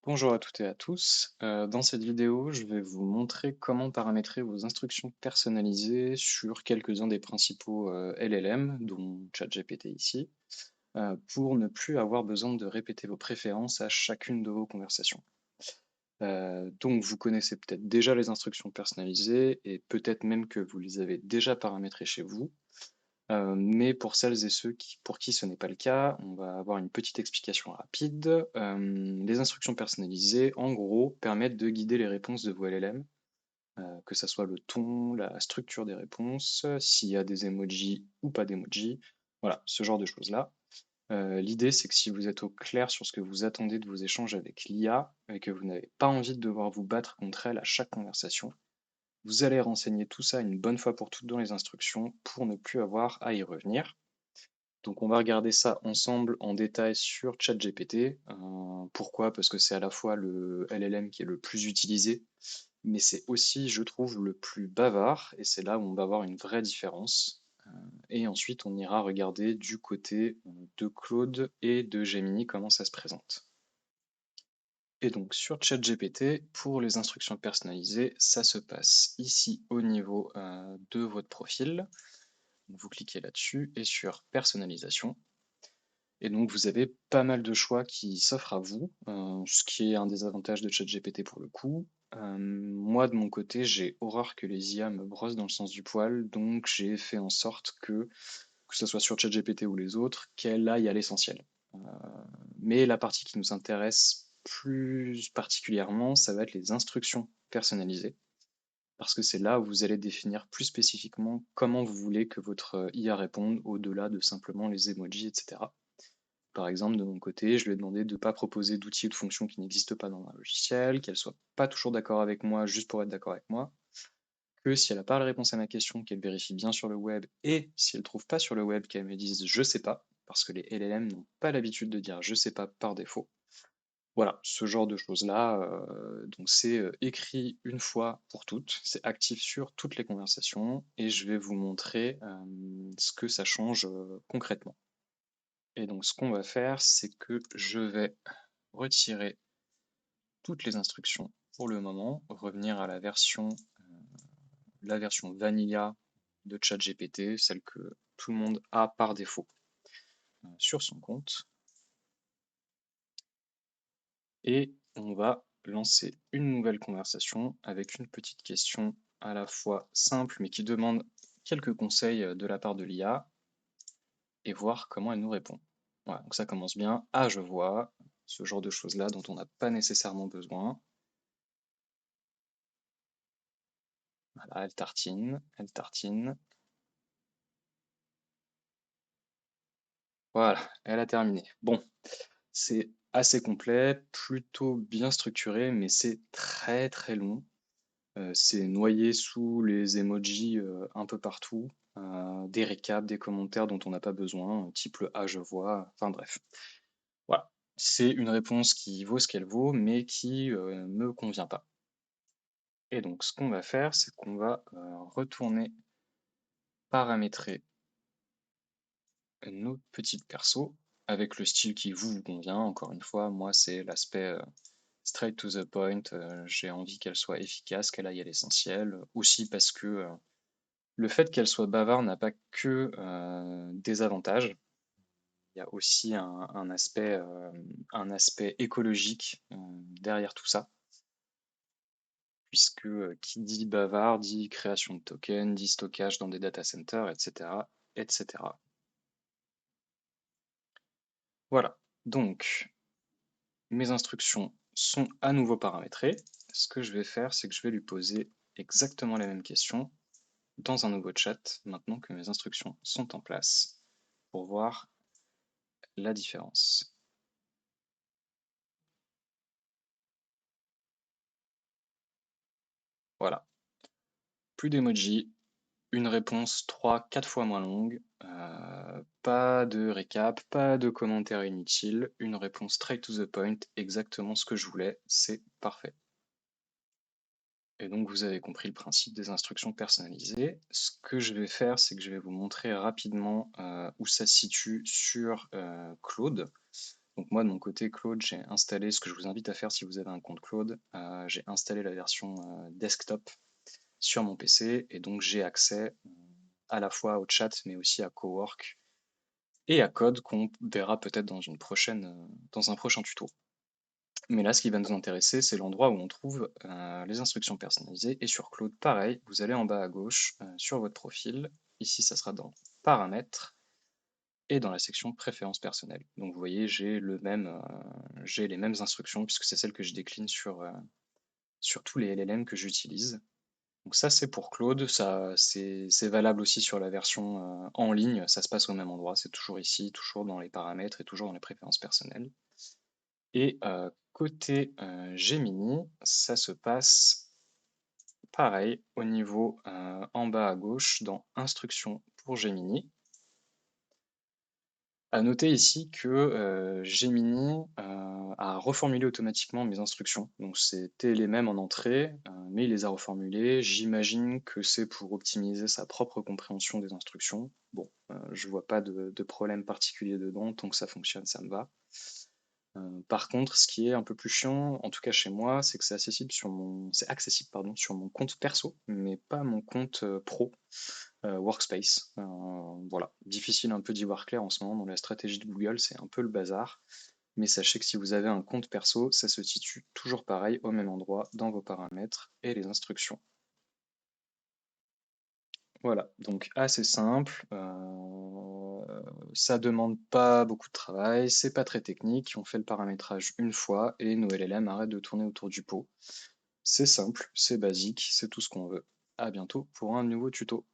Bonjour à toutes et à tous. Dans cette vidéo, je vais vous montrer comment paramétrer vos instructions personnalisées sur quelques-uns des principaux LLM, dont ChatGPT ici, pour ne plus avoir besoin de répéter vos préférences à chacune de vos conversations. Donc vous connaissez peut-être déjà les instructions personnalisées et peut-être même que vous les avez déjà paramétrées chez vous. Mais pour celles et ceux pour qui ce n'est pas le cas, on va avoir une petite explication rapide. Les instructions personnalisées, en gros, permettent de guider les réponses de vos LLM, que ça soit le ton, la structure des réponses, s'il y a des emojis ou pas d'emojis, voilà, ce genre de choses-là. L'idée, c'est que si vous êtes au clair sur ce que vous attendez de vos échanges avec l'IA et que vous n'avez pas envie de devoir vous battre contre elle à chaque conversation, vous allez renseigner tout ça une bonne fois pour toutes dans les instructions pour ne plus avoir à y revenir. Donc on va regarder ça ensemble en détail sur ChatGPT. Pourquoi? Parce que c'est à la fois le LLM qui est le plus utilisé, mais c'est aussi, je trouve, le plus bavard, et c'est là où on va avoir une vraie différence. Et ensuite, on ira regarder du côté de Claude et de Gemini comment ça se présente. Et donc sur ChatGPT, pour les instructions personnalisées, ça se passe ici au niveau de votre profil. Vous cliquez là-dessus et sur personnalisation. Et donc vous avez pas mal de choix qui s'offrent à vous, ce qui est un des avantages de ChatGPT pour le coup. Moi de mon côté, j'ai horreur que les IA me brossent dans le sens du poil, donc j'ai fait en sorte que ce soit sur ChatGPT ou les autres, qu'elle aille à l'essentiel. Euh, mais la partie qui nous intéresse plus particulièrement, ça va être les instructions personnalisées, parce que c'est là où vous allez définir plus spécifiquement comment vous voulez que votre IA réponde, au-delà de simplement les emojis, etc. Par exemple, de mon côté, je lui ai demandé de ne pas proposer d'outils ou de fonctions qui n'existent pas dans un logiciel, qu'elle soit pas toujours d'accord avec moi juste pour être d'accord avec moi, que si elle n'a pas la réponse à ma question, qu'elle vérifie bien sur le web, et si elle ne trouve pas sur le web, qu'elle me dise je sais pas, parce que les LLM n'ont pas l'habitude de dire je sais pas par défaut. Voilà, ce genre de choses-là. Donc c'est écrit une fois pour toutes, c'est actif sur toutes les conversations, et je vais vous montrer ce que ça change concrètement. Et donc ce qu'on va faire, c'est que je vais retirer toutes les instructions pour le moment, revenir à la version vanilla de ChatGPT, celle que tout le monde a par défaut sur son compte. Et on va lancer une nouvelle conversation avec une petite question à la fois simple mais qui demande quelques conseils de la part de l'IA et voir comment elle nous répond. Voilà, donc ça commence bien. Ah, je vois, ce genre de choses-là dont on n'a pas nécessairement besoin. Voilà, elle tartine, elle tartine. Voilà, elle a terminé. Bon, c'est assez complet, plutôt bien structuré, mais c'est très très long. C'est noyé sous les emojis un peu partout, des récaps, des commentaires dont on n'a pas besoin, type le ah je vois, enfin bref. Voilà, c'est une réponse qui vaut ce qu'elle vaut, mais qui me convient pas. Et donc ce qu'on va faire, c'est qu'on va retourner paramétrer nos petites persos avec le style qui vous convient. Encore une fois, moi c'est l'aspect straight to the point. J'ai envie qu'elle soit efficace, qu'elle aille à l'essentiel. Aussi parce que le fait qu'elle soit bavarde n'a pas que des avantages. Il y a aussi un aspect écologique derrière tout ça, puisque qui dit bavard dit création de tokens, dit stockage dans des data centers, etc., etc. Voilà. Donc, mes instructions sont à nouveau paramétrées. Ce que je vais faire, c'est que je vais lui poser exactement les mêmes questions dans un nouveau chat, maintenant que mes instructions sont en place, pour voir la différence. Voilà, plus d'emoji, une réponse 3-4 fois moins longue, pas de récap, pas de commentaires inutiles, une réponse straight to the point, exactement ce que je voulais, c'est parfait. Et donc vous avez compris le principe des instructions personnalisées. Ce que je vais faire, c'est que je vais vous montrer rapidement où ça se situe sur Claude. Donc moi, de mon côté, Claude, j'ai installé ce que je vous invite à faire si vous avez un compte Claude. J'ai installé la version desktop sur mon PC et donc j'ai accès à la fois au chat mais aussi à Cowork et à Code qu'on verra peut-être dans un prochain tuto. Mais là, ce qui va nous intéresser, c'est l'endroit où on trouve les instructions personnalisées. Et sur Claude, pareil, vous allez en bas à gauche sur votre profil. Ici, ça sera dans Paramètres et dans la section Préférences personnelles. Donc vous voyez, j'ai les mêmes instructions puisque c'est celles que je décline sur tous les LLM que j'utilise. Donc ça, c'est pour Claude. Ça, c'est valable aussi sur la version en ligne. Ça se passe au même endroit. C'est toujours ici, toujours dans les paramètres et toujours dans les préférences personnelles. Et côté Gemini, ça se passe pareil au niveau en bas à gauche dans Instructions pour Gemini. À noter ici que Gemini a reformulé automatiquement mes instructions. Donc c'était les mêmes en entrée, mais il les a reformulées. J'imagine que c'est pour optimiser sa propre compréhension des instructions. Bon, je vois pas de problème particulier dedans, tant que ça fonctionne, ça me va. Par contre, ce qui est un peu plus chiant, en tout cas chez moi, c'est que c'est accessible pardon, sur mon compte perso, mais pas mon compte pro Workspace. Voilà, difficile un peu d'y voir clair en ce moment dans la stratégie de Google, c'est un peu le bazar. Mais sachez que si vous avez un compte perso, ça se situe toujours pareil au même endroit dans vos paramètres et les instructions. Voilà, donc assez simple, ça demande pas beaucoup de travail, c'est pas très technique, on fait le paramétrage une fois et nos LLM arrêtent de tourner autour du pot. C'est simple, c'est basique, c'est tout ce qu'on veut. À bientôt pour un nouveau tuto.